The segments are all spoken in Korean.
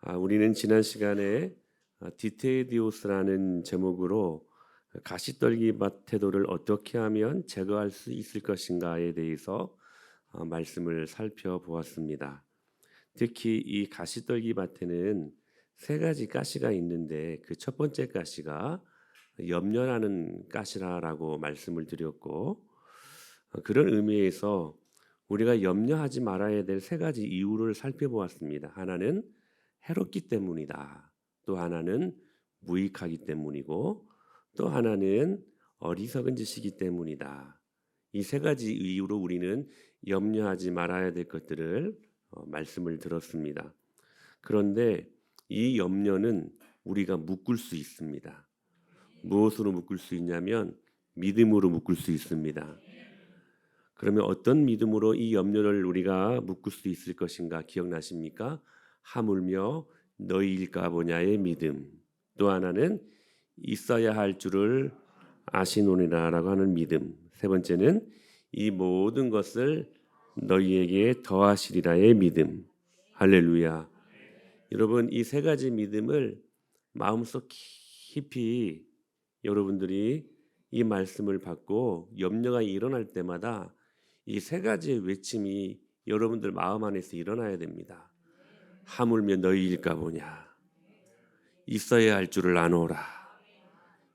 우리는 지난 시간에 디테디오스라는 제목으로 가시떨기밭 태도를 어떻게 하면 제거할 수 있을 것인가에 대해서 말씀을 살펴보았습니다. 특히 이 가시떨기밭에는 세 가지 가시가 있는데 그 첫 번째 가시가 염려라는 가시라고 말씀을 드렸고, 그런 의미에서 우리가 염려하지 말아야 될 세 가지 이유를 살펴보았습니다. 하나는 해롭기 때문이다. 또 하나는 무익하기 때문이고, 또 하나는 어리석은 짓이기 때문이다. 이 세 가지 이유로 우리는 염려하지 말아야 될 것들을 말씀을 들었습니다. 그런데 이 염려는 우리가 묶을 수 있습니다. 무엇으로 묶을 수 있냐면 믿음으로 묶을 수 있습니다. 그러면 어떤 믿음으로 이 염려를 우리가 묶을 수 있을 것인가 기억나십니까? 하물며 너희일까 보냐의 믿음. 또 하나는 있어야 할 줄을 아시노니라라고 하는 믿음. 세 번째는 이 모든 것을 너희에게 더하시리라의 믿음. 할렐루야. 여러분, 이 세 가지 믿음을 마음속 깊이 여러분들이 이 말씀을 받고 염려가 일어날 때마다 이 세 가지의 외침이 여러분들 마음 안에서 일어나야 됩니다. 하물며 너희일까 보냐. 있어야 할 줄을 아노라.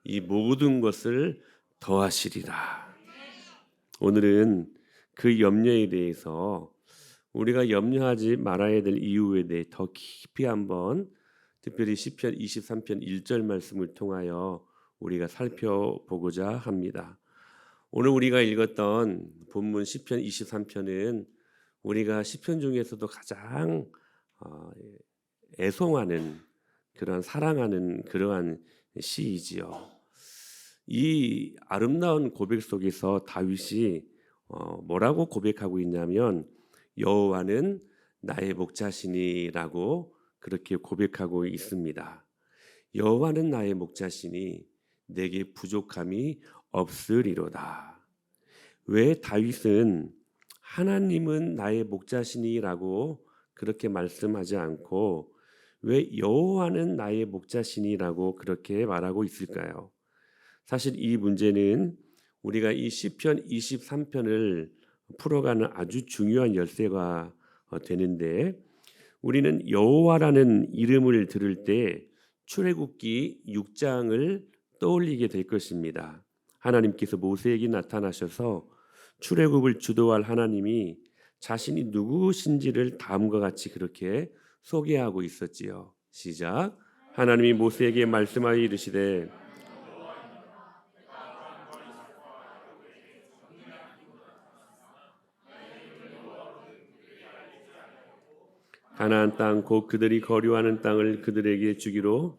이 모든 것을 더하시리라. 오늘은 그 염려에 대해서 우리가 염려하지 말아야 될 이유에 대해 더 깊이 한번 특별히 시편 23편 1절 말씀을 통하여 우리가 살펴보고자 합니다. 오늘 우리가 읽었던 본문 시편 23편은 우리가 시편 중에서도 가장 애송하는 그러한 사랑하는 그러한 시이지요. 이 아름다운 고백 속에서 다윗이 뭐라고 고백하고 있냐면 여호와는 나의 목자시니라고 그렇게 고백하고 있습니다. 여호와는 나의 목자시니 내게 부족함이 없으리로다. 왜 다윗은 하나님은 나의 목자시니라고 그렇게 말씀하지 않고 왜 여호와는 나의 목자시니라고 그렇게 말하고 있을까요? 사실 이 문제는 우리가 이 시편 23편을 풀어가는 아주 중요한 열쇠가 되는데, 우리는 여호와라는 이름을 들을 때 출애굽기 6장을 떠올리게 될 것입니다. 하나님께서 모세에게 나타나셔서 출애굽을 주도할 하나님이 자신이 누구신지를 다음과 같이 그렇게 소개하고 있었지요. 시작. 하나님이 모세에게 말씀하여 이르시되 가나안 땅 곧 그들이 거류하는 땅을 그들에게 주기로.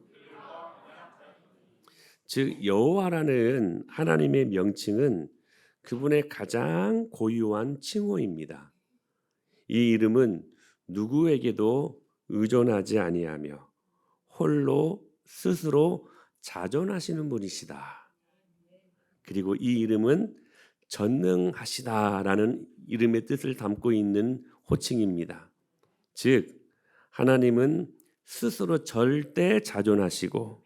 즉 여호와라는 하나님의 명칭은 그분의 가장 고유한 칭호입니다. 이 이름은 누구에게도 의존하지 아니하며 홀로 스스로 자존하시는 분이시다. 그리고 이 이름은 전능하시다라는 이름의 뜻을 담고 있는 호칭입니다. 즉 하나님은 스스로 절대 자존하시고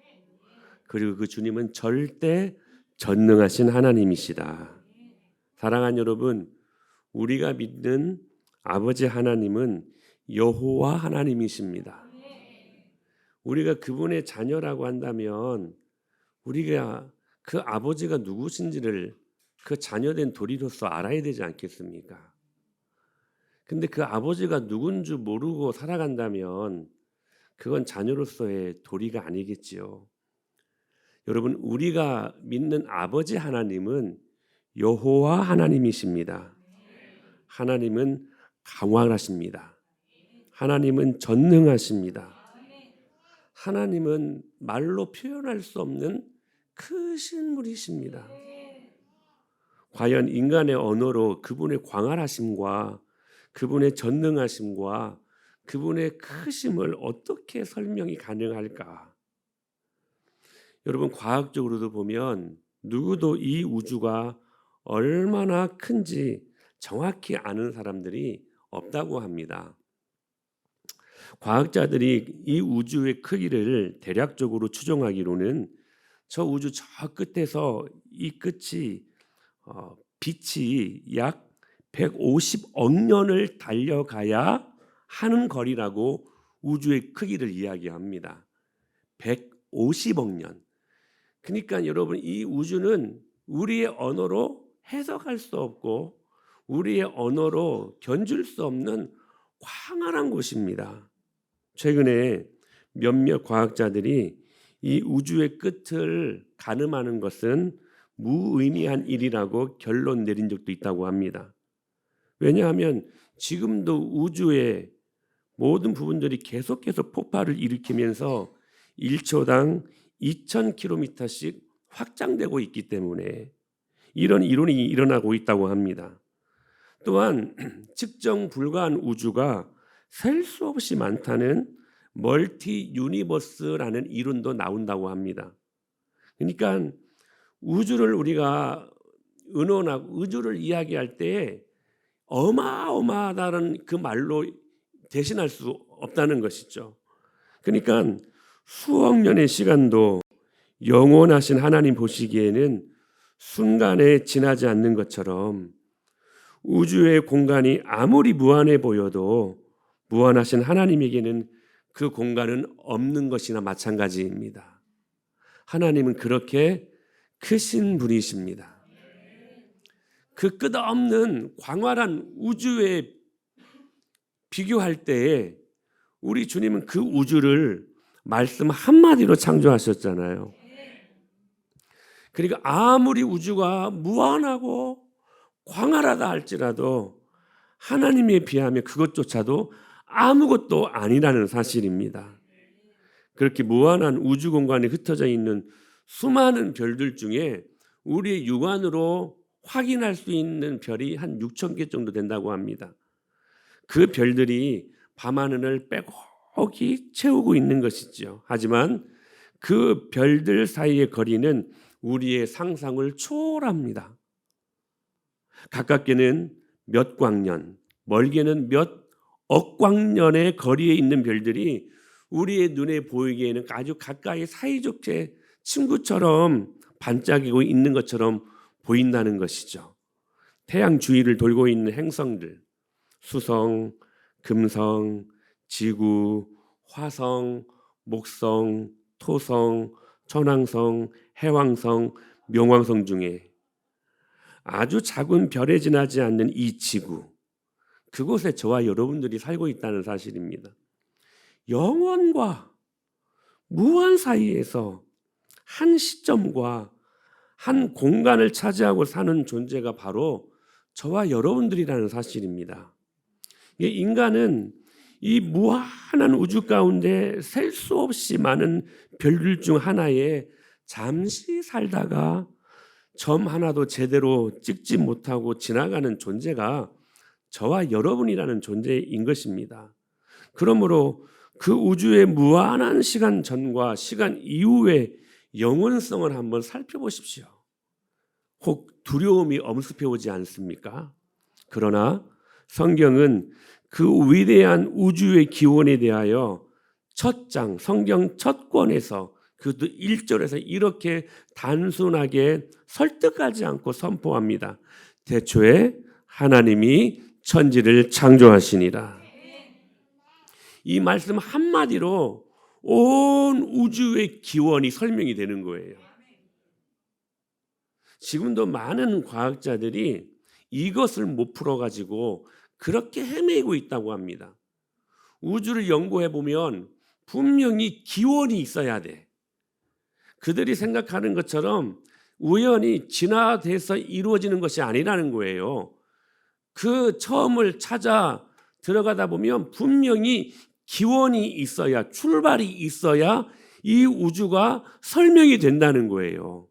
그리고 그 주님은 절대 전능하신 하나님이시다. 사랑하는 여러분, 우리가 믿는 아버지 하나님은 여호와 하나님이십니다. 우리가 그분의 자녀라고 한다면 우리가 그 아버지가 누구신지를 그 자녀된 도리로서 알아야 되지 않겠습니까? 근데 그 아버지가 누군 줄 모르고 살아간다면 그건 자녀로서의 도리가 아니겠지요. 여러분, 우리가 믿는 아버지 하나님은 여호와 하나님이십니다. 하나님은 강활하십니다. 하나님은 전능하십니다. 하나님은 말로 표현할 수 없는 크신 분이십니다. 과연 인간의 언어로 그분의 광활하심과 그분의 전능하심과 그분의 크심을 어떻게 설명이 가능할까? 여러분, 과학적으로도 보면 누구도 이 우주가 얼마나 큰지 정확히 아는 사람들이 없다고 합니다. 과학자들이 이 우주의 크기를 대략적으로 추정하기로는 저 우주 저 끝에서 이 끝이 빛이 약 150억 년을 달려가야 하는 거리라고 우주의 크기를 이야기합니다. 150억 년. 그러니까 여러분, 이 우주는 우리의 언어로 해석할 수 없고 우리의 언어로 견줄 수 없는 광활한 곳입니다. 최근에 몇몇 과학자들이 이 우주의 끝을 가늠하는 것은 무의미한 일이라고 결론 내린 적도 있다고 합니다. 왜냐하면 지금도 우주의 모든 부분들이 계속해서 폭발을 일으키면서 1초당 2000km씩 확장되고 있기 때문에 이런 이론이 일어나고 있다고 합니다. 또한 측정 불가한 우주가 셀 수 없이 많다는 멀티 유니버스라는 이론도 나온다고 합니다. 그러니까 우주를 우리가 의논하고 우주를 이야기할 때 어마어마하다는 그 말로 대신할 수 없다는 것이죠. 그러니까 수억 년의 시간도 영원하신 하나님 보시기에는 순간에 지나지 않는 것처럼 우주의 공간이 아무리 무한해 보여도 무한하신 하나님에게는 그 공간은 없는 것이나 마찬가지입니다. 하나님은 그렇게 크신 분이십니다. 그 끝없는 광활한 우주에 비교할 때에 우리 주님은 그 우주를 말씀 한마디로 창조하셨잖아요. 그러니까 아무리 우주가 무한하고 광활하다 할지라도 하나님에 비하면 그것조차도 아무것도 아니라는 사실입니다. 그렇게 무한한 우주 공간에 흩어져 있는 수많은 별들 중에 우리의 육안으로 확인할 수 있는 별이 한 6,000개 정도 된다고 합니다. 그 별들이 밤하늘을 빼곡히 채우고 있는 것이죠. 하지만 그 별들 사이의 거리는 우리의 상상을 초월합니다. 가깝게는 몇 광년, 멀게는 몇 억광년의 거리에 있는 별들이 우리의 눈에 보이기에는 아주 가까이 사이좋게 친구처럼 반짝이고 있는 것처럼 보인다는 것이죠. 태양 주위를 돌고 있는 행성들, 수성, 금성, 지구, 화성, 목성, 토성, 천왕성, 해왕성, 명왕성 중에 아주 작은 별에 지나지 않는 이 지구, 그곳에 저와 여러분들이 살고 있다는 사실입니다. 영원과 무한 사이에서 한 시점과 한 공간을 차지하고 사는 존재가 바로 저와 여러분들이라는 사실입니다. 인간은 이 무한한 우주 가운데 셀 수 없이 많은 별들 중 하나에 잠시 살다가 점 하나도 제대로 찍지 못하고 지나가는 존재가 저와 여러분이라는 존재인 것입니다. 그러므로 그 우주의 무한한 시간 전과 시간 이후의 영원성을 한번 살펴보십시오. 혹 두려움이 엄습해 오지 않습니까? 그러나 성경은 그 위대한 우주의 기원에 대하여 첫 장, 성경 첫 권에서 그것도 1절에서 이렇게 단순하게 설득하지 않고 선포합니다. 태초에 하나님이 천지를 창조하시니라. 이 말씀 한마디로 온 우주의 기원이 설명이 되는 거예요. 지금도 많은 과학자들이 이것을 못 풀어가지고 그렇게 헤매고 있다고 합니다. 우주를 연구해 보면 분명히 기원이 있어야 돼. 그들이 생각하는 것처럼 우연히 진화돼서 이루어지는 것이 아니라는 거예요. 그 처음을 찾아 들어가다 보면 분명히 기원이 있어야, 출발이 있어야 이 우주가 설명이 된다는 거예요.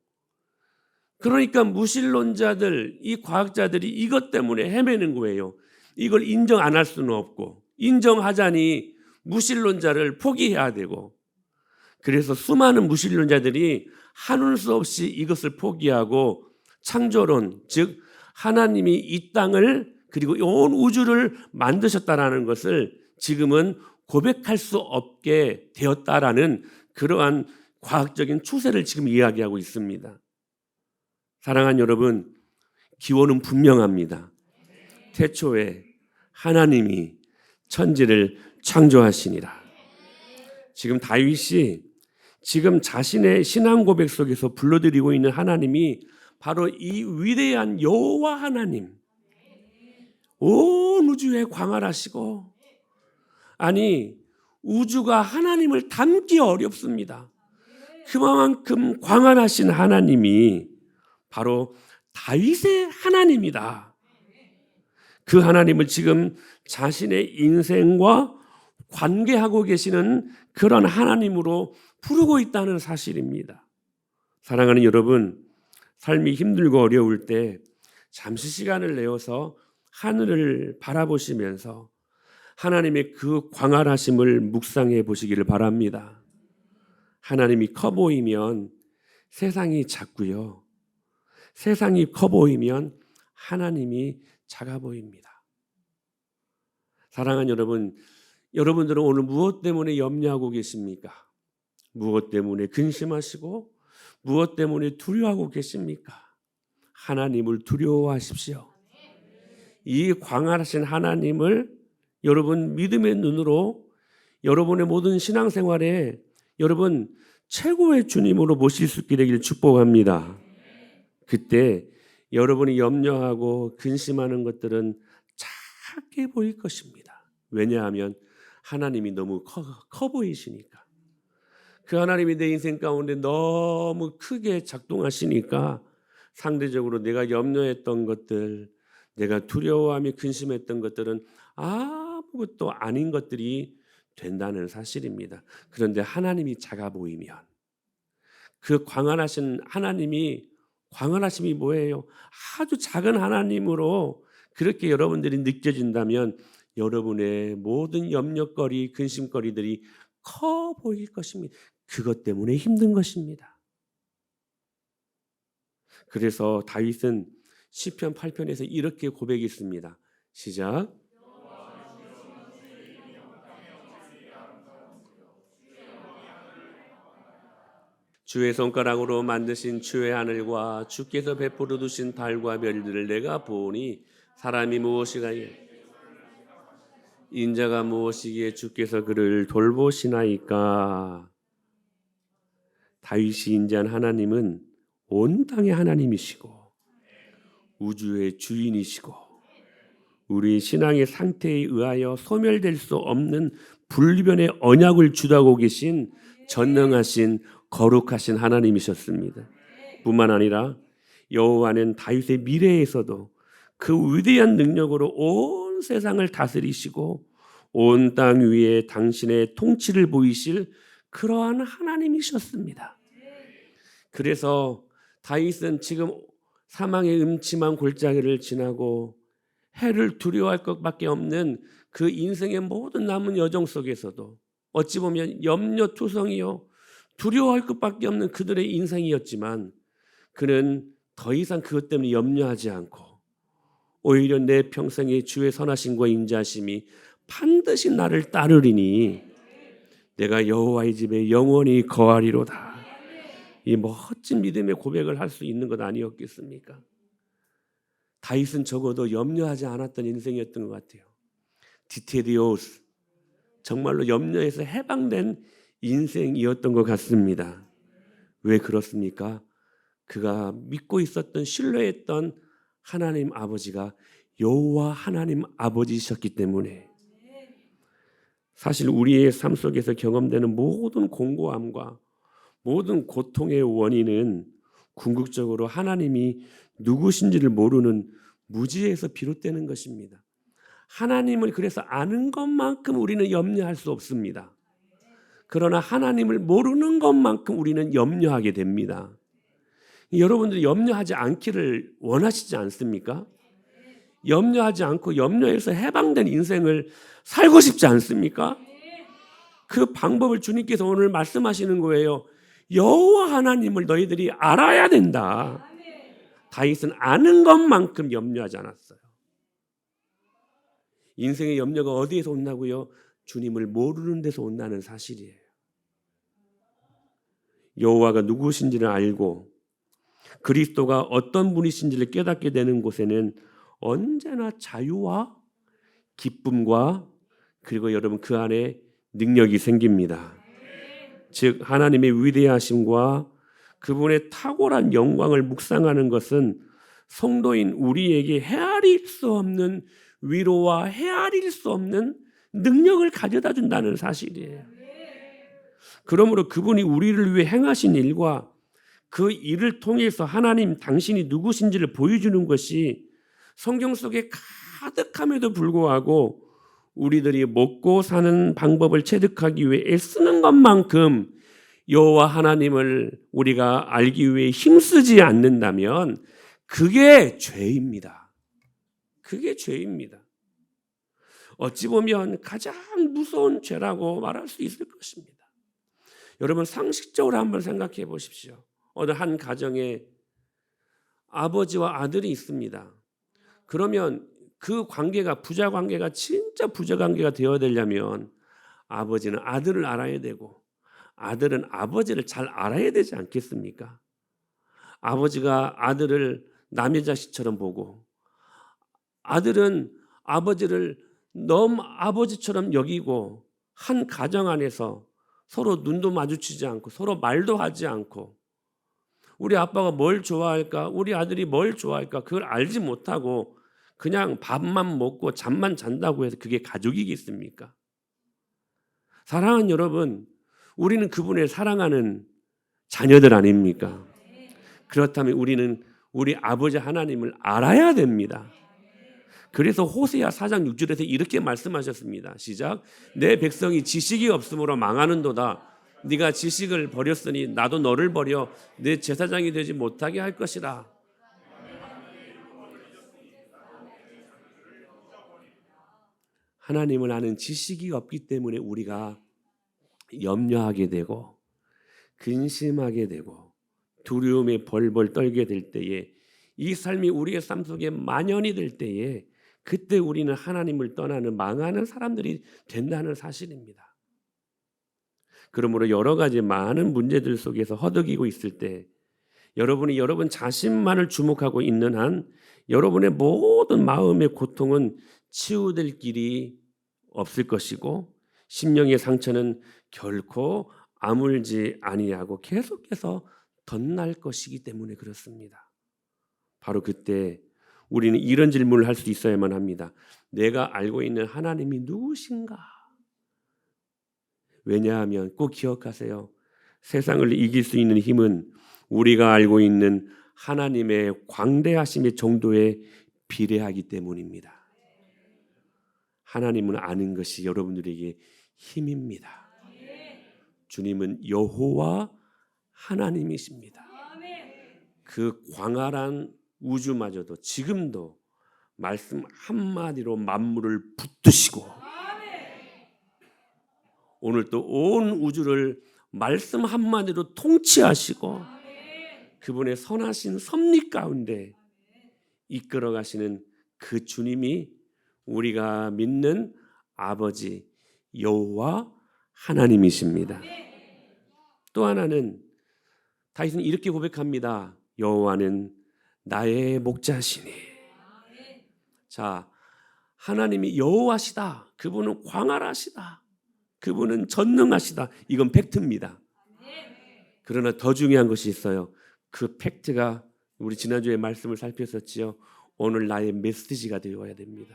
그러니까 무신론자들, 이 과학자들이 이것 때문에 헤매는 거예요. 이걸 인정 안 할 수는 없고, 인정하자니 무신론자를 포기해야 되고, 그래서 수많은 무신론자들이 한울 수 없이 이것을 포기하고 창조론, 즉 하나님이 이 땅을 그리고 온 우주를 만드셨다라는 것을 지금은 고백할 수 없게 되었다라는 그러한 과학적인 추세를 지금 이야기하고 있습니다. 사랑하는 여러분, 기원은 분명합니다. 태초에 하나님이 천지를 창조하시니라. 지금 다윗이 지금 자신의 신앙 고백 속에서 불러드리고 있는 하나님이 바로 이 위대한 여호와 하나님, 온 우주에 광활하시고, 아니 우주가 하나님을 담기 어렵습니다. 그만큼 광활하신 하나님이 바로 다윗의 하나님이다. 그 하나님을 지금 자신의 인생과 관계하고 계시는 그런 하나님으로 부르고 있다는 사실입니다. 사랑하는 여러분, 삶이 힘들고 어려울 때 잠시 시간을 내어서 하늘을 바라보시면서 하나님의 그 광활하심을 묵상해 보시기를 바랍니다. 하나님이 커 보이면 세상이 작고요. 세상이 커 보이면 하나님이 작아 보입니다. 사랑하는 여러분, 여러분들은 오늘 무엇 때문에 염려하고 계십니까? 무엇 때문에 근심하시고 무엇 때문에 두려워하고 계십니까? 하나님을 두려워하십시오. 이 광활하신 하나님을 여러분 믿음의 눈으로 여러분의 모든 신앙생활에 여러분 최고의 주님으로 모실 수 있게 되길 축복합니다. 그때 여러분이 염려하고 근심하는 것들은 작게 보일 것입니다. 왜냐하면 하나님이 너무 커 보이시니까. 그 하나님이 내 인생 가운데 너무 크게 작동하시니까 상대적으로 내가 염려했던 것들, 내가 두려워하며 근심했던 것들은 아무것도 아닌 것들이 된다는 사실입니다. 그런데 하나님이 작아 보이면 그 광활하신 하나님이, 광활하심이 뭐예요? 아주 작은 하나님으로 그렇게 여러분들이 느껴진다면 여러분의 모든 염려거리, 근심거리들이 커 보일 것입니다. 그것 때문에 힘든 것입니다. 그래서 다윗은 시편 8편에서 이렇게 고백했습니다. 시작. 주의 손가락으로 만드신 주의 하늘과 주께서 베풀어 두신 달과 별들을 내가 보니 사람이 무엇이가에 인자가 무엇이기에 주께서 그를 돌보시나이까. 다윗이 인자한 하나님은 온 땅의 하나님이시고 우주의 주인이시고 우리 신앙의 상태에 의하여 소멸될 수 없는 불변의 언약을 주도하고 계신 전능하신 거룩하신 하나님이셨습니다. 뿐만 아니라 여호와는 다윗의 미래에서도 그 위대한 능력으로 온 세상을 다스리시고 온 땅 위에 당신의 통치를 보이실 그러한 하나님이셨습니다. 그래서 다윗은 지금 사망의 음침한 골짜기를 지나고 해를 두려워할 것밖에 없는 그 인생의 모든 남은 여정 속에서도 어찌 보면 염려투성이요 두려워할 것밖에 없는 그들의 인생이었지만 그는 더 이상 그것 때문에 염려하지 않고 오히려 내 평생의 주의 선하심과 인자하심이 반드시 나를 따르리니 내가 여호와의 집에 영원히 거하리로다. 이 멋진 믿음의 고백을 할 수 있는 것 아니었겠습니까? 다윗은 적어도 염려하지 않았던 인생이었던 것 같아요. 디테디오스, 정말로 염려에서 해방된 인생이었던 것 같습니다. 왜 그렇습니까? 그가 믿고 있었던, 신뢰했던 하나님 아버지가 여호와 하나님 아버지셨기 때문에. 사실 우리의 삶 속에서 경험되는 모든 공고함과 모든 고통의 원인은 궁극적으로 하나님이 누구신지를 모르는 무지에서 비롯되는 것입니다. 하나님을 그래서 아는 것만큼 우리는 염려할 수 없습니다. 그러나 하나님을 모르는 것만큼 우리는 염려하게 됩니다. 여러분들이 염려하지 않기를 원하시지 않습니까? 염려하지 않고 염려에서 해방된 인생을 살고 싶지 않습니까? 그 방법을 주님께서 오늘 말씀하시는 거예요. 여호와 하나님을 너희들이 알아야 된다. 다윗은 아는 것만큼 염려하지 않았어요. 인생의 염려가 어디에서 온다고요? 주님을 모르는 데서 온다는 사실이에요. 여호와가 누구신지를 알고 그리스도가 어떤 분이신지를 깨닫게 되는 곳에는 언제나 자유와 기쁨과 그리고 여러분 그 안에 능력이 생깁니다. 즉 하나님의 위대하심과 그분의 탁월한 영광을 묵상하는 것은 성도인 우리에게 헤아릴 수 없는 위로와 헤아릴 수 없는 능력을 가져다 준다는 사실이에요. 그러므로 그분이 우리를 위해 행하신 일과 그 일을 통해서 하나님 당신이 누구신지를 보여주는 것이 성경 속에 가득함에도 불구하고 우리들이 먹고 사는 방법을 체득하기 위해 애쓰는 것만큼 여호와 하나님을 우리가 알기 위해 힘쓰지 않는다면 그게 죄입니다. 그게 죄입니다. 어찌 보면 가장 무서운 죄라고 말할 수 있을 것입니다. 여러분 상식적으로 한번 생각해 보십시오. 어느 한 가정에 아버지와 아들이 있습니다. 그러면 그 관계가 부자 관계가 진짜 부자 관계가 되어야 되려면 아버지는 아들을 알아야 되고 아들은 아버지를 잘 알아야 되지 않겠습니까? 아버지가 아들을 남의 자식처럼 보고 아들은 아버지를 너무 아버지처럼 여기고 한 가정 안에서 서로 눈도 마주치지 않고 서로 말도 하지 않고 우리 아빠가 뭘 좋아할까? 우리 아들이 뭘 좋아할까? 그걸 알지 못하고 그냥 밥만 먹고 잠만 잔다고 해서 그게 가족이겠습니까? 사랑하는 여러분, 우리는 그분을 사랑하는 자녀들 아닙니까? 그렇다면 우리는 우리 아버지 하나님을 알아야 됩니다. 그래서 호세아 4장 6절에서 이렇게 말씀하셨습니다. 시작. 내 백성이 지식이 없으므로 망하는도다. 네가 지식을 버렸으니 나도 너를 버려 내 제사장이 되지 못하게 할 것이라. 하나님을 아는 지식이 없기 때문에 우리가 염려하게 되고 근심하게 되고 두려움에 벌벌 떨게 될 때에 이 삶이 우리의 삶 속에 만연이 될 때에 그때 우리는 하나님을 떠나는 망하는 사람들이 된다는 사실입니다. 그러므로 여러 가지 많은 문제들 속에서 허덕이고 있을 때 여러분이 여러분 자신만을 주목하고 있는 한 여러분의 모든 마음의 고통은 치유될 길이 없을 것이고 심령의 상처는 결코 아물지 아니하고 계속해서 덧날 것이기 때문에 그렇습니다. 바로 그때 우리는 이런 질문을 할 수 있어야만 합니다. 내가 알고 있는 하나님이 누구신가? 왜냐하면 꼭 기억하세요. 세상을 이길 수 있는 힘은 우리가 알고 있는 하나님의 광대하심의 정도에 비례하기 때문입니다. 하나님은 아는 것이 여러분들에게 힘입니다. 주님은 여호와 하나님이십니다. 그 광활한 우주마저도 지금도 말씀 한마디로 만물을 붙드시고 오늘 또 온 우주를 말씀 한마디로 통치하시고 그분의 선하신 섭리 가운데 이끌어 가시는 그 주님이 우리가 믿는 아버지 여호와 하나님이십니다. 또 하나는 다윗은 이렇게 고백합니다. 여호와는 나의 목자시니. 자, 하나님이 여호와시다. 그분은 광활하시다. 그분은 전능하시다. 이건 팩트입니다. 그러나 더 중요한 것이 있어요. 그 팩트가 우리 지난주에 말씀을 살폈었지요. 오늘 나의 메시지가 되어야 됩니다.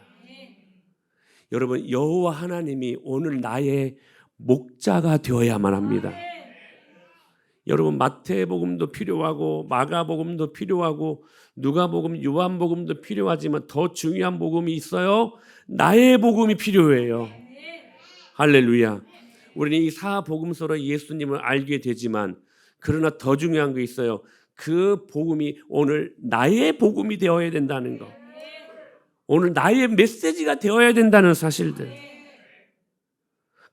여러분 여호와 하나님이 오늘 나의 목자가 되어야만 합니다. 여러분 마태복음도 필요하고 마가복음도 필요하고 누가복음, 요한복음도 필요하지만 더 중요한 복음이 있어요. 나의 복음이 필요해요. 할렐루야. 우리는 이 사복음서로 예수님을 알게 되지만 그러나 더 중요한 게 있어요. 그 복음이 오늘 나의 복음이 되어야 된다는 것. 오늘 나의 메시지가 되어야 된다는 사실들.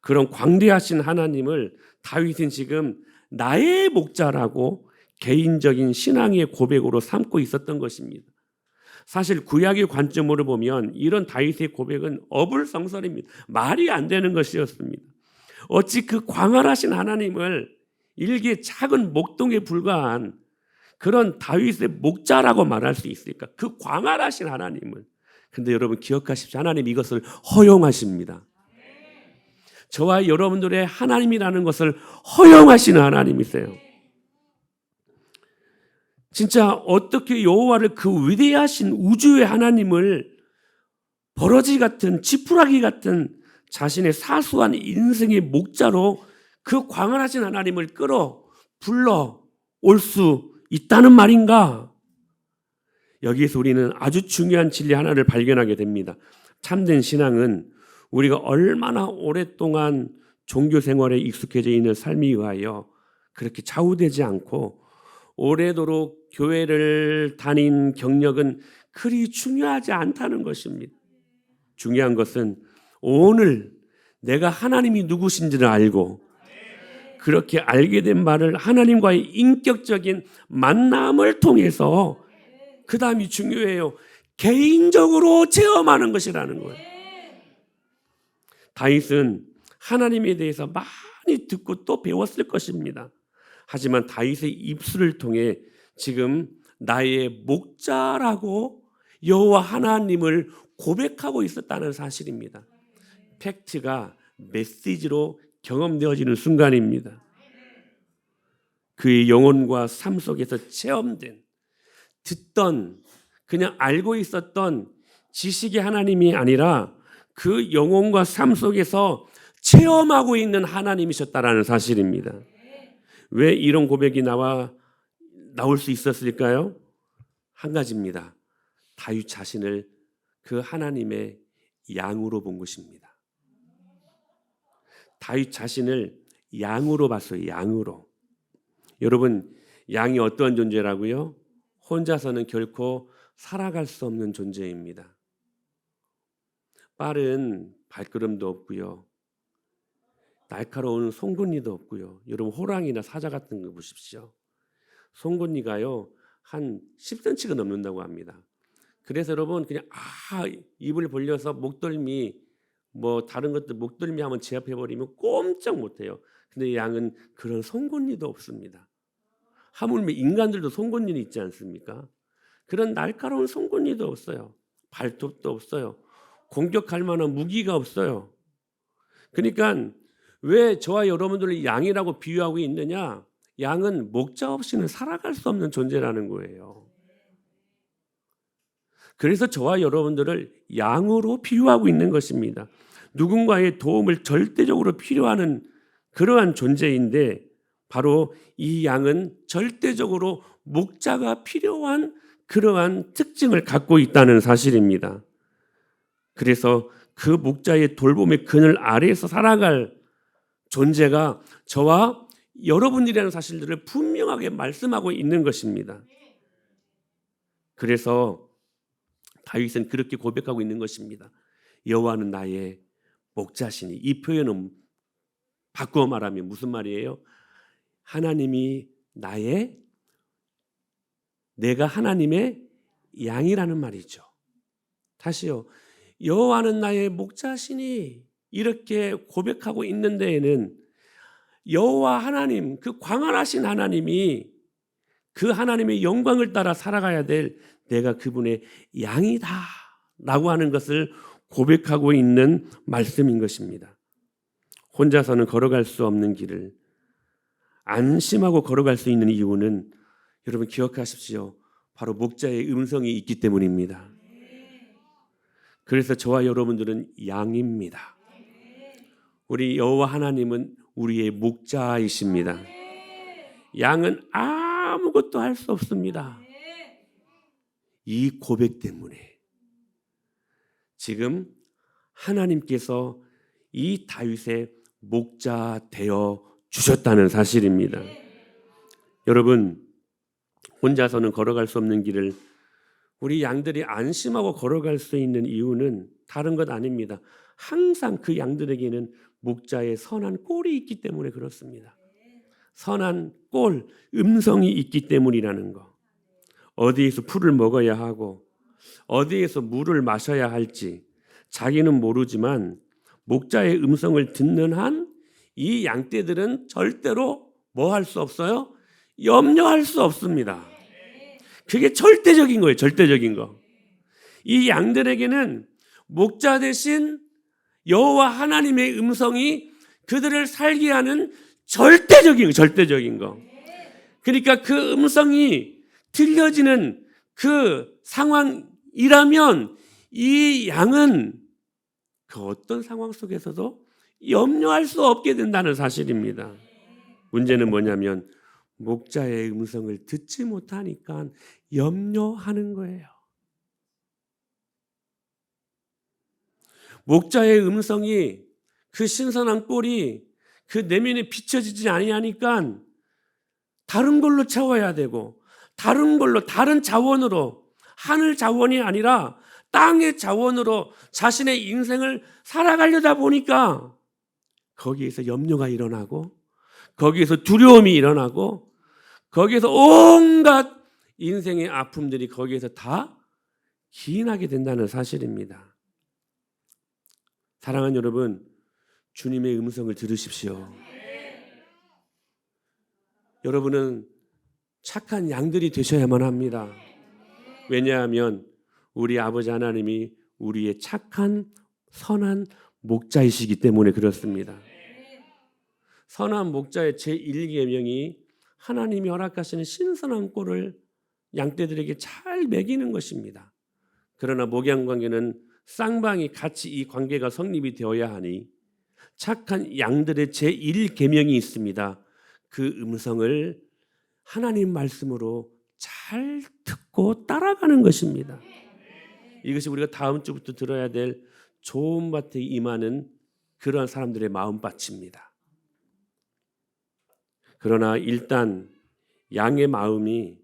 그런 광대하신 하나님을 다윗은 지금 나의 목자라고 개인적인 신앙의 고백으로 삼고 있었던 것입니다. 사실 구약의 관점으로 보면 이런 다윗의 고백은 어불성설입니다. 말이 안 되는 것이었습니다. 어찌 그 광활하신 하나님을 일개 작은 목동에 불과한 그런 다윗의 목자라고 말할 수 있을까? 그 광활하신 하나님을. 근데 여러분 기억하십시오. 하나님 이것을 허용하십니다. 저와 여러분들의 하나님이라는 것을 허용하시는 하나님이세요. 진짜 어떻게 여호와를 그 위대하신 우주의 하나님을 버러지 같은 지푸라기 같은 자신의 사소한 인생의 목자로 그 광활하신 하나님을 불러 올 수 있다는 말인가? 여기에서 우리는 아주 중요한 진리 하나를 발견하게 됩니다. 참된 신앙은 우리가 얼마나 오랫동안 종교 생활에 익숙해져 있는 삶에 의하여 그렇게 좌우되지 않고 오래도록 교회를 다닌 경력은 그리 중요하지 않다는 것입니다. 중요한 것은 오늘 내가 하나님이 누구신지를 알고 그렇게 알게 된 말을 하나님과의 인격적인 만남을 통해서 그 다음이 중요해요. 개인적으로 체험하는 것이라는 거예요. 다윗은 하나님에 대해서 많이 듣고 또 배웠을 것입니다. 하지만 다윗의 입술을 통해 지금 나의 목자라고 여호와 하나님을 고백하고 있었다는 사실입니다. 팩트가 메시지로 경험되어지는 순간입니다. 그의 영혼과 삶 속에서 체험된, 듣던, 그냥 알고 있었던 지식의 하나님이 아니라 그 영혼과 삶 속에서 체험하고 있는 하나님이셨다라는 사실입니다. 왜 이런 고백이 나올 수 있었을까요? 한 가지입니다. 다윗 자신을 그 하나님의 양으로 본 것입니다. 다윗 자신을 양으로 봤어요. 양으로. 여러분, 양이 어떤 존재라고요? 혼자서는 결코 살아갈 수 없는 존재입니다. 빠른 발걸음도 없고요. 날카로운 송곳니도 없고요. 여러분 호랑이나 사자 같은 거 보십시오. 송곳니가요 한 10cm가 넘는다고 합니다. 그래서 여러분 그냥 입을 벌려서 목덜미 다른 것들 목덜미 한번 제압해 버리면 꼼짝 못해요. 근데 양은 그런 송곳니도 없습니다. 하물며 인간들도 송곳니는 있지 않습니까? 그런 날카로운 송곳니도 없어요. 발톱도 없어요. 공격할 만한 무기가 없어요. 그러니까 왜 저와 여러분들을 양이라고 비유하고 있느냐? 양은 목자 없이는 살아갈 수 없는 존재라는 거예요. 그래서 저와 여러분들을 양으로 비유하고 있는 것입니다. 누군가의 도움을 절대적으로 필요하는 그러한 존재인데 바로 이 양은 절대적으로 목자가 필요한 그러한 특징을 갖고 있다는 사실입니다. 그래서 그 목자의 돌봄의 그늘 아래에서 살아갈 존재가 저와 여러분들이라는 사실들을 분명하게 말씀하고 있는 것입니다. 그래서 다윗은 그렇게 고백하고 있는 것입니다. 여호와는 나의 목자시니. 이 표현은 바꾸어 말하면 무슨 말이에요? 하나님이 내가 하나님의 양이라는 말이죠. 다시요. 여호와는 나의 목자시니 이렇게 고백하고 있는 데에는 여호와 하나님, 그 광활하신 하나님이 그 하나님의 영광을 따라 살아가야 될 내가 그분의 양이다 라고 하는 것을 고백하고 있는 말씀인 것입니다. 혼자서는 걸어갈 수 없는 길을 안심하고 걸어갈 수 있는 이유는 여러분 기억하십시오. 바로 목자의 음성이 있기 때문입니다. 그래서 저와 여러분들은 양입니다. 우리 여호와 하나님은 우리의 목자이십니다. 양은 아무것도 할 수 없습니다. 이 고백 때문에 지금 하나님께서 이 다윗의 목자 되어 주셨다는 사실입니다. 여러분, 혼자서는 걸어갈 수 없는 길을 우리 양들이 안심하고 걸어갈 수 있는 이유는 다른 것 아닙니다. 항상 그 양들에게는 목자의 선한 꼴이 있기 때문에 그렇습니다. 선한 꼴, 음성이 있기 때문이라는 거. 어디에서 풀을 먹어야 하고 어디에서 물을 마셔야 할지 자기는 모르지만 목자의 음성을 듣는 한 이 양떼들은 절대로 뭐 할 수 없어요? 염려할 수 없습니다. 그게 절대적인 거예요. 절대적인 거. 이 양들에게는 목자 대신 여호와 하나님의 음성이 그들을 살게 하는 절대적인 거. 그러니까 그 음성이 들려지는 그 상황이라면 이 양은 그 어떤 상황 속에서도 염려할 수 없게 된다는 사실입니다. 문제는 뭐냐면 목자의 음성을 듣지 못하니까 염려하는 거예요. 목자의 음성이 그 신선한 꼴이 그 내면에 비춰지지 아니하니까 다른 걸로 채워야 되고 다른 걸로 다른 자원으로 하늘 자원이 아니라 땅의 자원으로 자신의 인생을 살아가려다 보니까 거기에서 염려가 일어나고 거기에서 두려움이 일어나고 거기에서 온갖 인생의 아픔들이 거기에서 다 기인하게 된다는 사실입니다. 사랑하는 여러분, 주님의 음성을 들으십시오. 여러분은 착한 양들이 되셔야만 합니다. 왜냐하면 우리 아버지 하나님이 우리의 착한 선한 목자이시기 때문에 그렇습니다. 선한 목자의 제1계명이 하나님이 허락하시는 신선한 꼴을 양떼들에게 잘 먹이는 것입니다. 그러나 목양관계는 쌍방이 같이 이 관계가 성립이 되어야 하니 착한 양들의 제1계명이 있습니다. 그 음성을 하나님 말씀으로 잘 듣고 따라가는 것입니다. 이것이 우리가 다음 주부터 들어야 될 좋은 밭에 임하는 그러한 사람들의 마음밭입니다. 그러나 일단 양의 마음이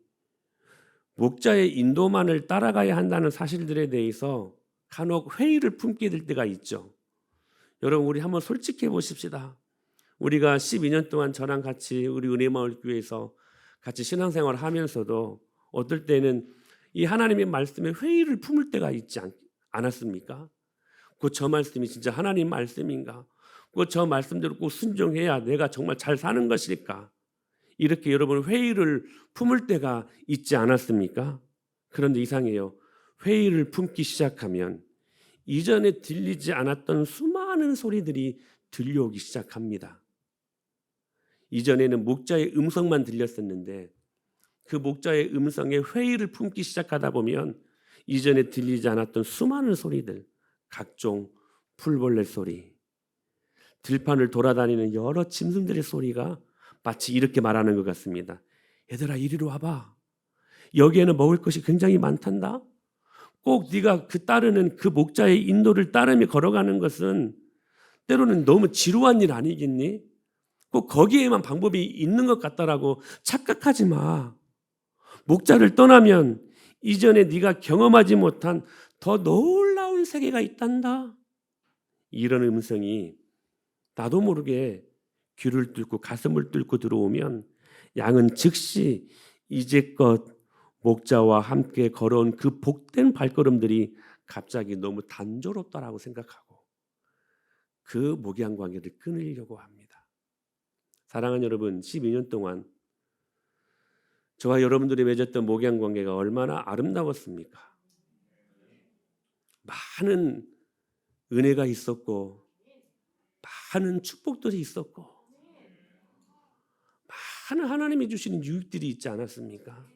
목자의 인도만을 따라가야 한다는 사실들에 대해서 간혹 회의를 품게 될 때가 있죠. 여러분, 우리 한번 솔직해 보십시다. 우리가 12년 동안 저랑 같이 우리 은혜마을교회에서 같이 신앙생활을 하면서도 어떨 때는 이 하나님의 말씀에 회의를 품을 때가 있지 않았습니까? 그 저 말씀이 진짜 하나님 말씀인가? 그 저 말씀대로 꼭 순종해야 내가 정말 잘 사는 것일까? 이렇게 여러분 회의를 품을 때가 있지 않았습니까? 그런데 이상해요. 회의를 품기 시작하면 이전에 들리지 않았던 수많은 소리들이 들려오기 시작합니다. 이전에는 목자의 음성만 들렸었는데 그 목자의 음성에 회의를 품기 시작하다 보면 이전에 들리지 않았던 수많은 소리들, 각종 풀벌레 소리, 들판을 돌아다니는 여러 짐승들의 소리가 마치 이렇게 말하는 것 같습니다. 얘들아, 이리로 와봐. 여기에는 먹을 것이 굉장히 많단다. 꼭 네가 따르는 그 목자의 인도를 따르며 걸어가는 것은 때로는 너무 지루한 일 아니겠니? 꼭 거기에만 방법이 있는 것 같다라고 착각하지 마. 목자를 떠나면 이전에 네가 경험하지 못한 더 놀라운 세계가 있단다. 이런 음성이 나도 모르게 귀를 뚫고 가슴을 뚫고 들어오면 양은 즉시 이제껏 목자와 함께 걸어온 그 복된 발걸음들이 갑자기 너무 단조롭다라고 생각하고 그 목양 관계를 끊으려고 합니다. 사랑하는 여러분, 12년 동안 저와 여러분들이 맺었던 목양 관계가 얼마나 아름다웠습니까? 많은 은혜가 있었고 많은 축복들이 있었고 많은 하나님이 주시는 유익들이 있지 않았습니까?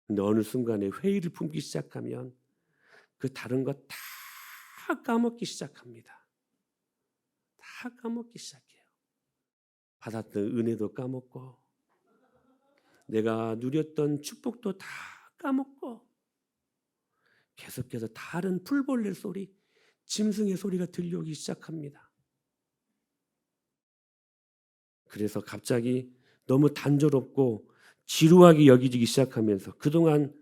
근데 어느 순간에 회의를 품기 시작하면 그 다른 것 다 까먹기 시작합니다. 다 까먹기 시작해요. 받았던 은혜도 까먹고 내가 누렸던 축복도 다 까먹고 계속해서 다른 풀벌레 소리, 짐승의 소리가 들려오기 시작합니다. 그래서 갑자기 너무 단조롭고 지루하게 여기지기 시작하면서 그동안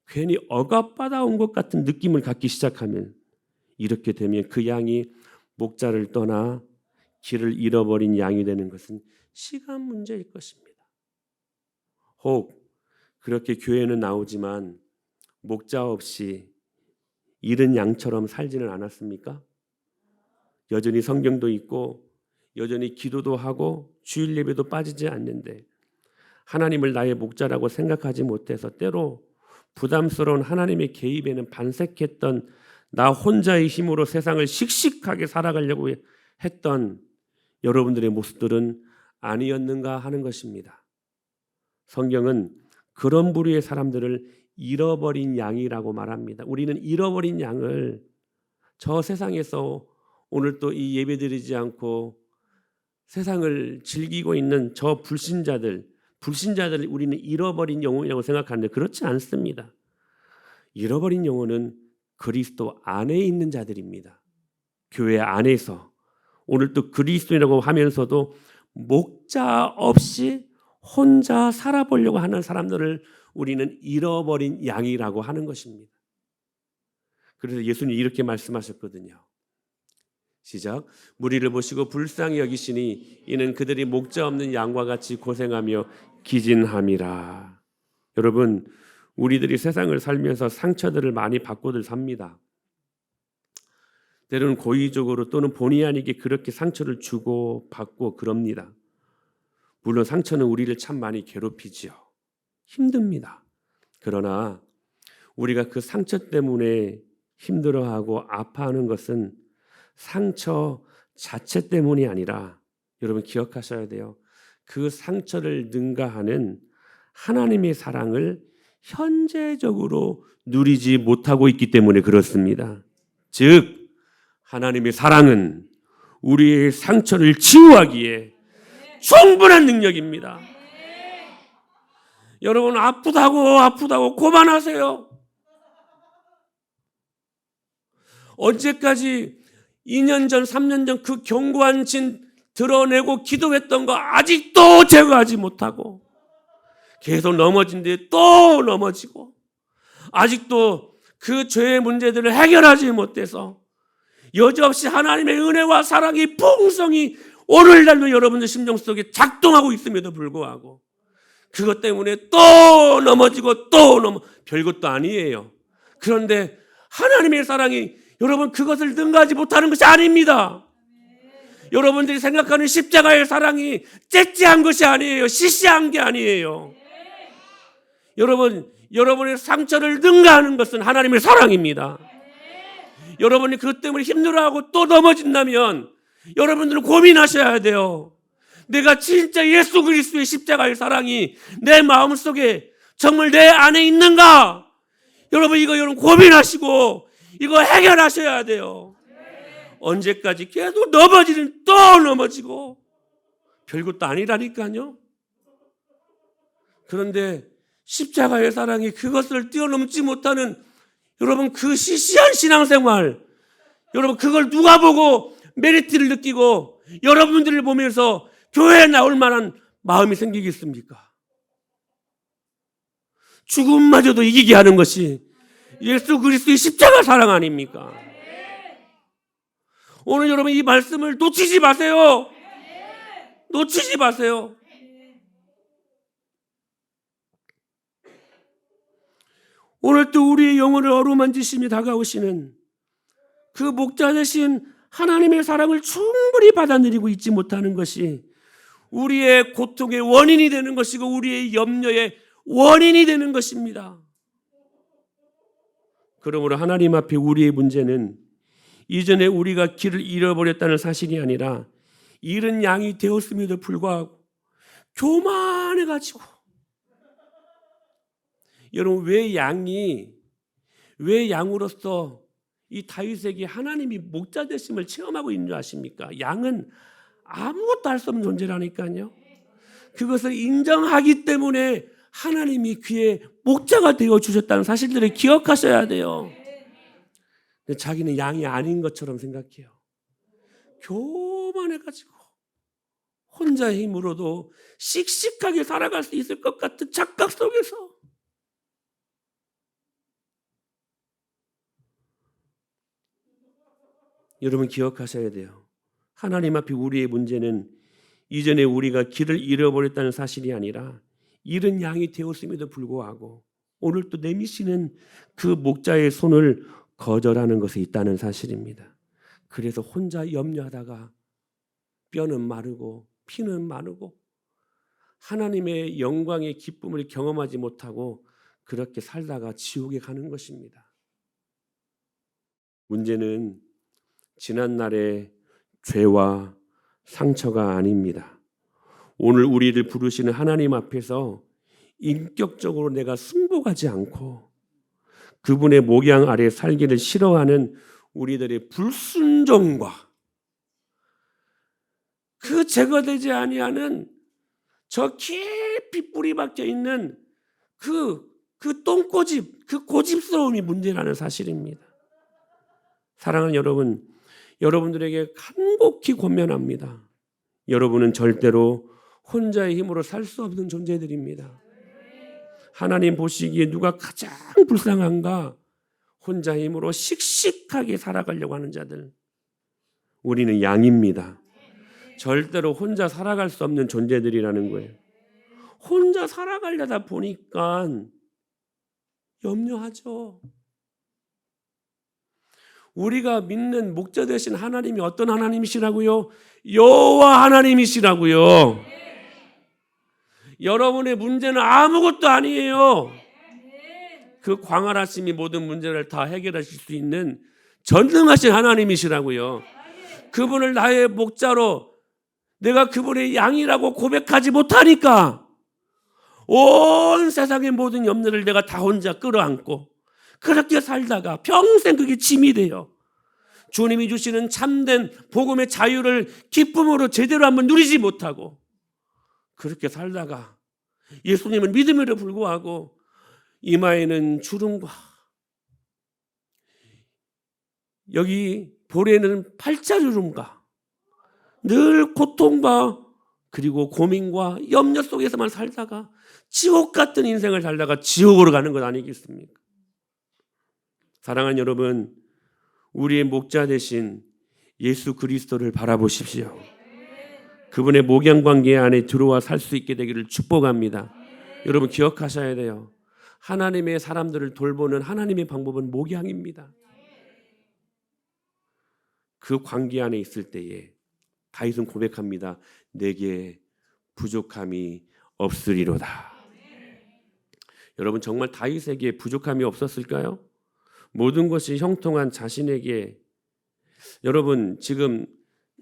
괜히 억압받아온 것 같은 느낌을 갖기 시작하면 이렇게 되면 그 양이 목자를 떠나 길을 잃어버린 양이 되는 것은 시간 문제일 것입니다. 혹 그렇게 교회는 나오지만 목자 없이 잃은 양처럼 살지는 않았습니까? 여전히 성경도 읽고 여전히 기도도 하고 주일 예배도 빠지지 않는데 하나님을 나의 목자라고 생각하지 못해서 때로 부담스러운 하나님의 개입에는 반색했던 나 혼자의 힘으로 세상을 씩씩하게 살아가려고 했던 여러분들의 모습들은 아니었는가 하는 것입니다. 성경은 그런 부류의 사람들을 잃어버린 양이라고 말합니다. 우리는 잃어버린 양을 저 세상에서 오늘 또 이 예배드리지 않고 세상을 즐기고 있는 저 불신자들을 우리는 잃어버린 영혼이라고 생각하는데 그렇지 않습니다. 잃어버린 영혼은 그리스도 안에 있는 자들입니다. 교회 안에서 오늘 또 그리스도인이라고 하면서도 목자 없이 혼자 살아보려고 하는 사람들을 우리는 잃어버린 양이라고 하는 것입니다. 그래서 예수님이 이렇게 말씀하셨거든요. 시작. 무리를 보시고 불쌍히 여기시니 이는 그들이 목자 없는 양과 같이 고생하며 기진함이라. 여러분, 우리들이 세상을 살면서 상처들을 많이 받고들 삽니다. 때로는 고의적으로 또는 본의 아니게 그렇게 상처를 주고 받고 그럽니다. 물론 상처는 우리를 참 많이 괴롭히지요. 힘듭니다. 그러나 우리가 그 상처 때문에 힘들어하고 아파하는 것은 상처 자체 때문이 아니라 여러분 기억하셔야 돼요. 그 상처를 능가하는 하나님의 사랑을 현재적으로 누리지 못하고 있기 때문에 그렇습니다. 즉 하나님의 사랑은 우리의 상처를 치유하기에 충분한 능력입니다. 여러분 아프다고 고만하세요. 언제까지 2년 전, 3년 전 그 견고한 진 드러내고 기도했던 거 아직도 제거하지 못하고 계속 넘어진 뒤에 또 넘어지고 아직도 그 죄의 문제들을 해결하지 못해서 여지없이 하나님의 은혜와 사랑이 풍성히 오늘날도 여러분들 심정 속에 작동하고 있음에도 불구하고 그것 때문에 또 넘어지고 별것도 아니에요. 그런데 하나님의 사랑이 여러분 그것을 능가하지 못하는 것이 아닙니다. 여러분들이 생각하는 십자가의 사랑이 째째한 것이 아니에요. 시시한 게 아니에요. 여러분의 상처를 능가하는 것은 하나님의 사랑입니다. 여러분이 그것 때문에 힘들어하고 또 넘어진다면 여러분들은 고민하셔야 돼요. 내가 진짜 예수 그리스도의 십자가의 사랑이 내 마음속에 정말 내 안에 있는가? 여러분 고민하시고 이거 해결하셔야 돼요. 언제까지 계속 넘어지는 또 넘어지고 별것도 아니라니까요. 그런데 십자가의 사랑이 그것을 뛰어넘지 못하는 여러분 그 시시한 신앙생활, 여러분 그걸 누가 보고 메리트를 느끼고 여러분들을 보면서 교회에 나올 만한 마음이 생기겠습니까? 죽음마저도 이기게 하는 것이 예수 그리스도의 십자가 사랑 아닙니까? 오늘 여러분 이 말씀을 놓치지 마세요. 놓치지 마세요. 오늘 또 우리의 영혼을 어루만지심이 다가오시는 그 목자 되신 하나님의 사랑을 충분히 받아들이고 있지 못하는 것이 우리의 고통의 원인이 되는 것이고 우리의 염려의 원인이 되는 것입니다. 그러므로 하나님 앞에 우리의 문제는 이전에 우리가 길을 잃어버렸다는 사실이 아니라 잃은 양이 되었음에도 불구하고 교만해가지고 여러분 왜 양으로서 이 다윗에게 하나님이 목자 되심을 체험하고 있는 줄 아십니까? 양은 아무것도 할 수 없는 존재라니까요. 그것을 인정하기 때문에 하나님이 그의 목자가 되어 주셨다는 사실들을 기억하셔야 돼요. 자기는 양이 아닌 것처럼 생각해요. 교만해가지고 혼자의 힘으로도 씩씩하게 살아갈 수 있을 것 같은 착각 속에서 여러분 기억하셔야 돼요. 하나님 앞에 우리의 문제는 이전에 우리가 길을 잃어버렸다는 사실이 아니라 잃은 양이 되었음에도 불구하고 오늘 또 내미시는 그 목자의 손을 거절하는 것에 있다는 사실입니다. 그래서 혼자 염려하다가 뼈는 마르고 피는 마르고 하나님의 영광의 기쁨을 경험하지 못하고 그렇게 살다가 지옥에 가는 것입니다. 문제는 지난날의 죄와 상처가 아닙니다. 오늘 우리를 부르시는 하나님 앞에서 인격적으로 내가 승복하지 않고 그분의 목양 아래 살기를 싫어하는 우리들의 불순종과 그 제거되지 아니하는 저 깊이 뿌리 박혀 있는 그 똥꼬집, 그 고집스러움이 문제라는 사실입니다. 사랑하는 여러분, 여러분들에게 간곡히 권면합니다. 여러분은 절대로 혼자의 힘으로 살 수 없는 존재들입니다. 하나님 보시기에 누가 가장 불쌍한가? 혼자 힘으로 씩씩하게 살아가려고 하는 자들. 우리는 양입니다. 절대로 혼자 살아갈 수 없는 존재들이라는 거예요. 혼자 살아가려다 보니까 염려하죠. 우리가 믿는 목자 되신 하나님이 어떤 하나님이시라고요? 여호와 하나님이시라고요. 여러분의 문제는 아무것도 아니에요. 그 광활하심이 모든 문제를 다 해결하실 수 있는 전능하신 하나님이시라고요. 그분을 나의 목자로 내가 그분의 양이라고 고백하지 못하니까 온 세상의 모든 염려를 내가 다 혼자 끌어안고 그렇게 살다가 평생 그게 짐이 돼요. 주님이 주시는 참된 복음의 자유를 기쁨으로 제대로 한번 누리지 못하고 그렇게 살다가 예수님은 믿음에도 불구하고 이마에는 주름과 여기 볼에는 팔자주름과 늘 고통과 그리고 고민과 염려 속에서만 살다가 지옥 같은 인생을 살다가 지옥으로 가는 것 아니겠습니까? 사랑하는 여러분, 우리의 목자 되신 예수 그리스도를 바라보십시오. 그분의 목양 관계 안에 들어와 살 수 있게 되기를 축복합니다. 여러분 기억하셔야 돼요. 하나님의 사람들을 돌보는 하나님의 방법은 목양입니다. 그 관계 안에 있을 때에 다윗은 고백합니다. 내게 부족함이 없으리로다. 여러분 정말 다윗에게 부족함이 없었을까요? 모든 것이 형통한 자신에게 여러분 지금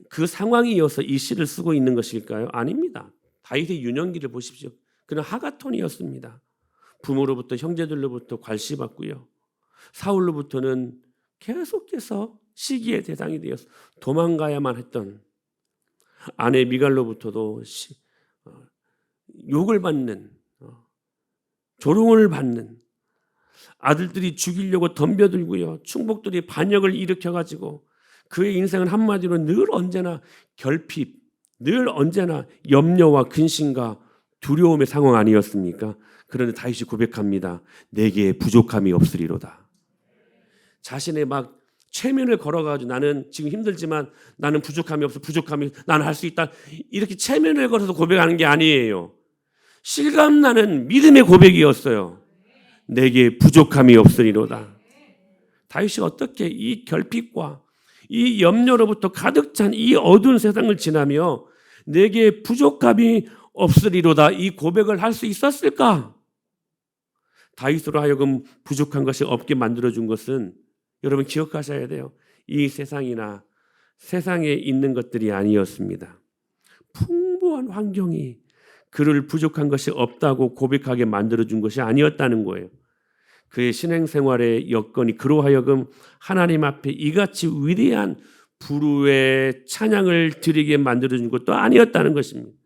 그 상황이어서 이 시를 쓰고 있는 것일까요? 아닙니다. 다윗의 유년기를 보십시오. 그는 하가톤이었습니다. 부모로부터 형제들로부터 괄시받고요. 사울로부터는 계속해서 시기의 대상이 되어서 도망가야만 했던 아내 미갈로부터도 욕을 받는 조롱을 받는 아들들이 죽이려고 덤벼들고요. 충복들이 반역을 일으켜가지고 그의 인생은 한마디로 늘 언제나 결핍, 늘 언제나 염려와 근심과 두려움의 상황 아니었습니까? 그런데 다윗이 고백합니다. 내게 부족함이 없으리로다. 자신의 막 체면을 걸어가지고 나는 지금 힘들지만 나는 부족함이 없어. 부족함이 나는 할 수 있다. 이렇게 체면을 걸어서 고백하는 게 아니에요. 실감나는 믿음의 고백이었어요. 내게 부족함이 없으리로다. 다윗이 어떻게 이 결핍과 이 염려로부터 가득 찬 이 어두운 세상을 지나며 내게 부족함이 없으리로다 이 고백을 할 수 있었을까? 다윗으로 하여금 부족한 것이 없게 만들어준 것은 여러분 기억하셔야 돼요. 이 세상이나 세상에 있는 것들이 아니었습니다. 풍부한 환경이 그를 부족한 것이 없다고 고백하게 만들어준 것이 아니었다는 거예요. 그의 신앙생활의 여건이 그로 하여금 하나님 앞에 이같이 위대한 부르의 찬양을 드리게 만들어준 것도 아니었다는 것입니다.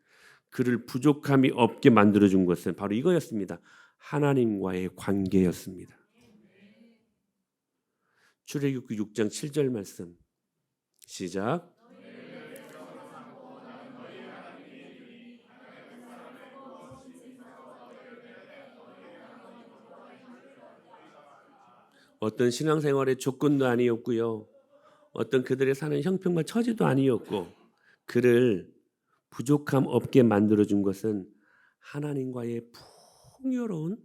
그를 부족함이 없게 만들어준 것은 바로 이거였습니다. 하나님과의 관계였습니다. 출애굽기 6장 7절 말씀 시작. 어떤 신앙생활의 조건도 아니었고요. 어떤 그들의 사는 형편과 처지도 아니었고 그를 부족함 없게 만들어준 것은 하나님과의 풍요로운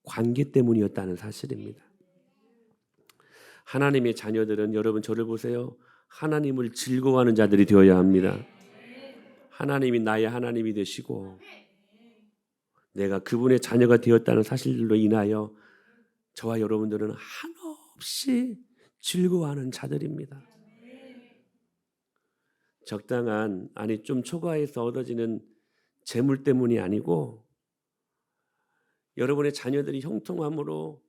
관계 때문이었다는 사실입니다. 하나님의 자녀들은 여러분 저를 보세요. 하나님을 즐거워하는 자들이 되어야 합니다. 하나님이 나의 하나님이 되시고 내가 그분의 자녀가 되었다는 사실로 인하여 저와 여러분들은 한없이 즐거워하는 자들입니다. 적당한 좀 초과해서 얻어지는 재물 때문이 아니고 여러분의 자녀들이 형통함으로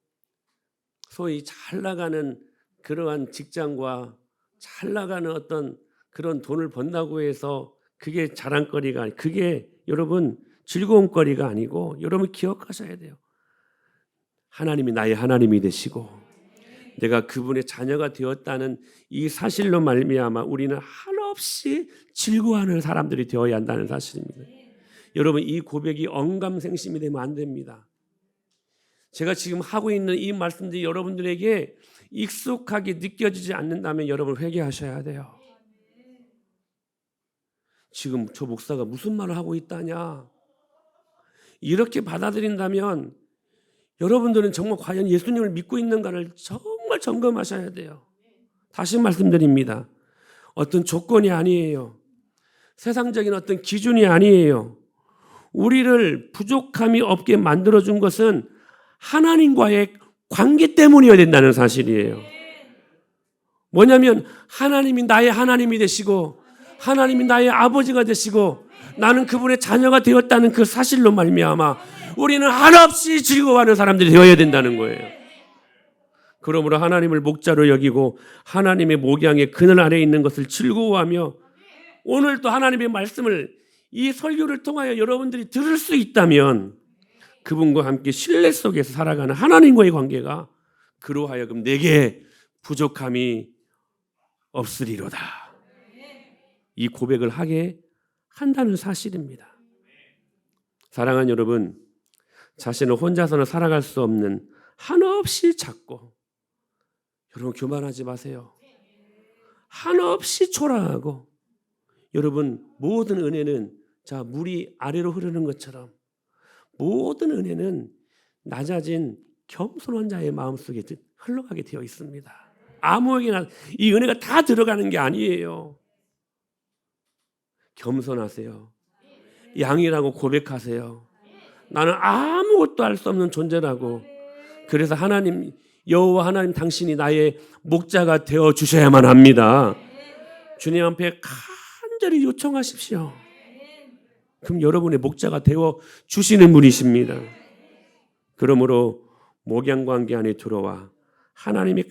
소위 잘 나가는 그러한 직장과 잘 나가는 어떤 그런 돈을 번다고 해서 그게 자랑거리가 그게 여러분 즐거움거리가 아니고 여러분 기억하셔야 돼요. 하나님이 나의 하나님이 되시고 내가 그분의 자녀가 되었다는 이 사실로 말미암아 우리는 한없이 즐거워하는 사람들이 되어야 한다는 사실입니다. 여러분 이 고백이 언감생심이 되면 안 됩니다. 제가 지금 하고 있는 이 말씀들이 여러분들에게 익숙하게 느껴지지 않는다면 여러분 회개하셔야 돼요. 지금 저 목사가 무슨 말을 하고 있다냐 이렇게 받아들인다면 여러분들은 정말 과연 예수님을 믿고 있는가를 정말 점검하셔야 돼요. 다시 말씀드립니다. 어떤 조건이 아니에요. 세상적인 어떤 기준이 아니에요. 우리를 부족함이 없게 만들어준 것은 하나님과의 관계 때문이어야 된다는 사실이에요. 뭐냐면 하나님이 나의 하나님이 되시고 하나님이 나의 아버지가 되시고 나는 그분의 자녀가 되었다는 그 사실로 말미암아 우리는 한없이 즐거워하는 사람들이 되어야 된다는 거예요. 그러므로 하나님을 목자로 여기고 하나님의 목양의 그늘 아래에 있는 것을 즐거워하며 오늘 또 하나님의 말씀을 이 설교를 통하여 여러분들이 들을 수 있다면 그분과 함께 신뢰 속에서 살아가는 하나님과의 관계가 그로 하여금 내게 부족함이 없으리로다. 이 고백을 하게 한다는 사실입니다. 사랑하는 여러분, 자신을 혼자서는 살아갈 수 없는 한없이 작고 여러분 교만하지 마세요. 한없이 초라하고 여러분 모든 은혜는 물이 아래로 흐르는 것처럼 모든 은혜는 낮아진 겸손한 자의 마음속에 흘러가게 되어 있습니다. 아무에게나 이 은혜가 다 들어가는 게 아니에요. 겸손하세요. 양이라고 고백하세요. 나는 아무것도 할 수 없는 존재라고. 그래서 하나님 여호와 하나님 당신이 나의 목자가 되어 주셔야만 합니다. 주님 앞에 간절히 요청하십시오. 그럼 여러분의 목자가 되어 주시는 분이십니다. 그러므로 목양관계 안에 들어와 하나님의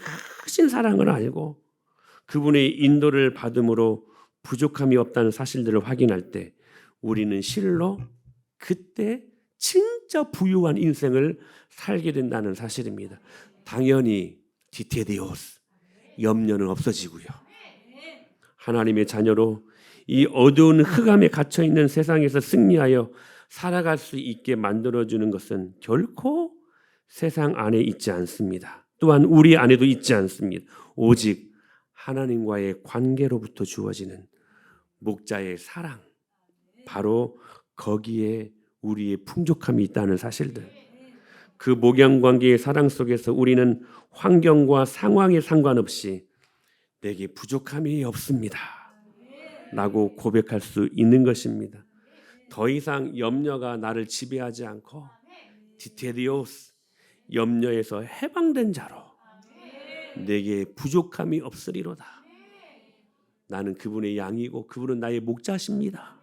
크신 사랑을 알고 그분의 인도를 받음으로 부족함이 없다는 사실들을 확인할 때 우리는 실로 그때 진짜 부유한 인생을 살게 된다는 사실입니다. 당연히 디테디오스 염려는 없어지고요. 하나님의 자녀로 이 어두운 흑암에 갇혀 있는 세상에서 승리하여 살아갈 수 있게 만들어주는 것은 결코 세상 안에 있지 않습니다. 또한 우리 안에도 있지 않습니다. 오직 하나님과의 관계로부터 주어지는 목자의 사랑, 바로 거기에 우리의 풍족함이 있다는 사실들. 그 목양관계의 사랑 속에서 우리는 환경과 상황에 상관없이 내게 부족함이 없습니다 라고 고백할 수 있는 것입니다. 더 이상 염려가 나를 지배하지 않고 디테리오스 염려에서 해방된 자로 내게 부족함이 없으리로다. 나는 그분의 양이고 그분은 나의 목자십니다.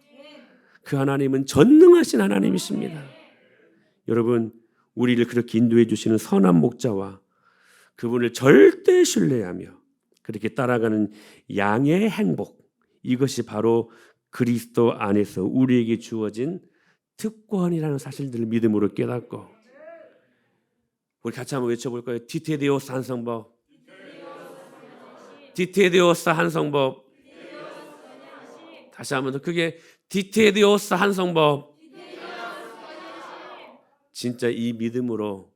그 하나님은 전능하신 하나님이십니다. 여러분 우리를 그렇게 인도해 주시는 선한 목자와 그분을 절대 신뢰하며 그렇게 따라가는 양의 행복, 이것이 바로 그리스도 안에서 우리에게 주어진 특권이라는 사실들을 믿음으로 깨닫고 우리 같이 한번 외쳐볼까요? 디테데오스 한성법, 디테데오스 한성법. 다시 한번 더 크게 디테데오스 한성법. 진짜 이 믿음으로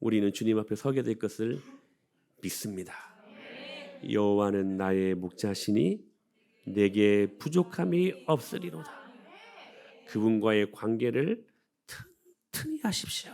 우리는 주님 앞에 서게 될 것을 믿습니다. 여호와는 나의 목자시니 내게 부족함이 없으리로다. 그분과의 관계를 튼튼히 하십시오.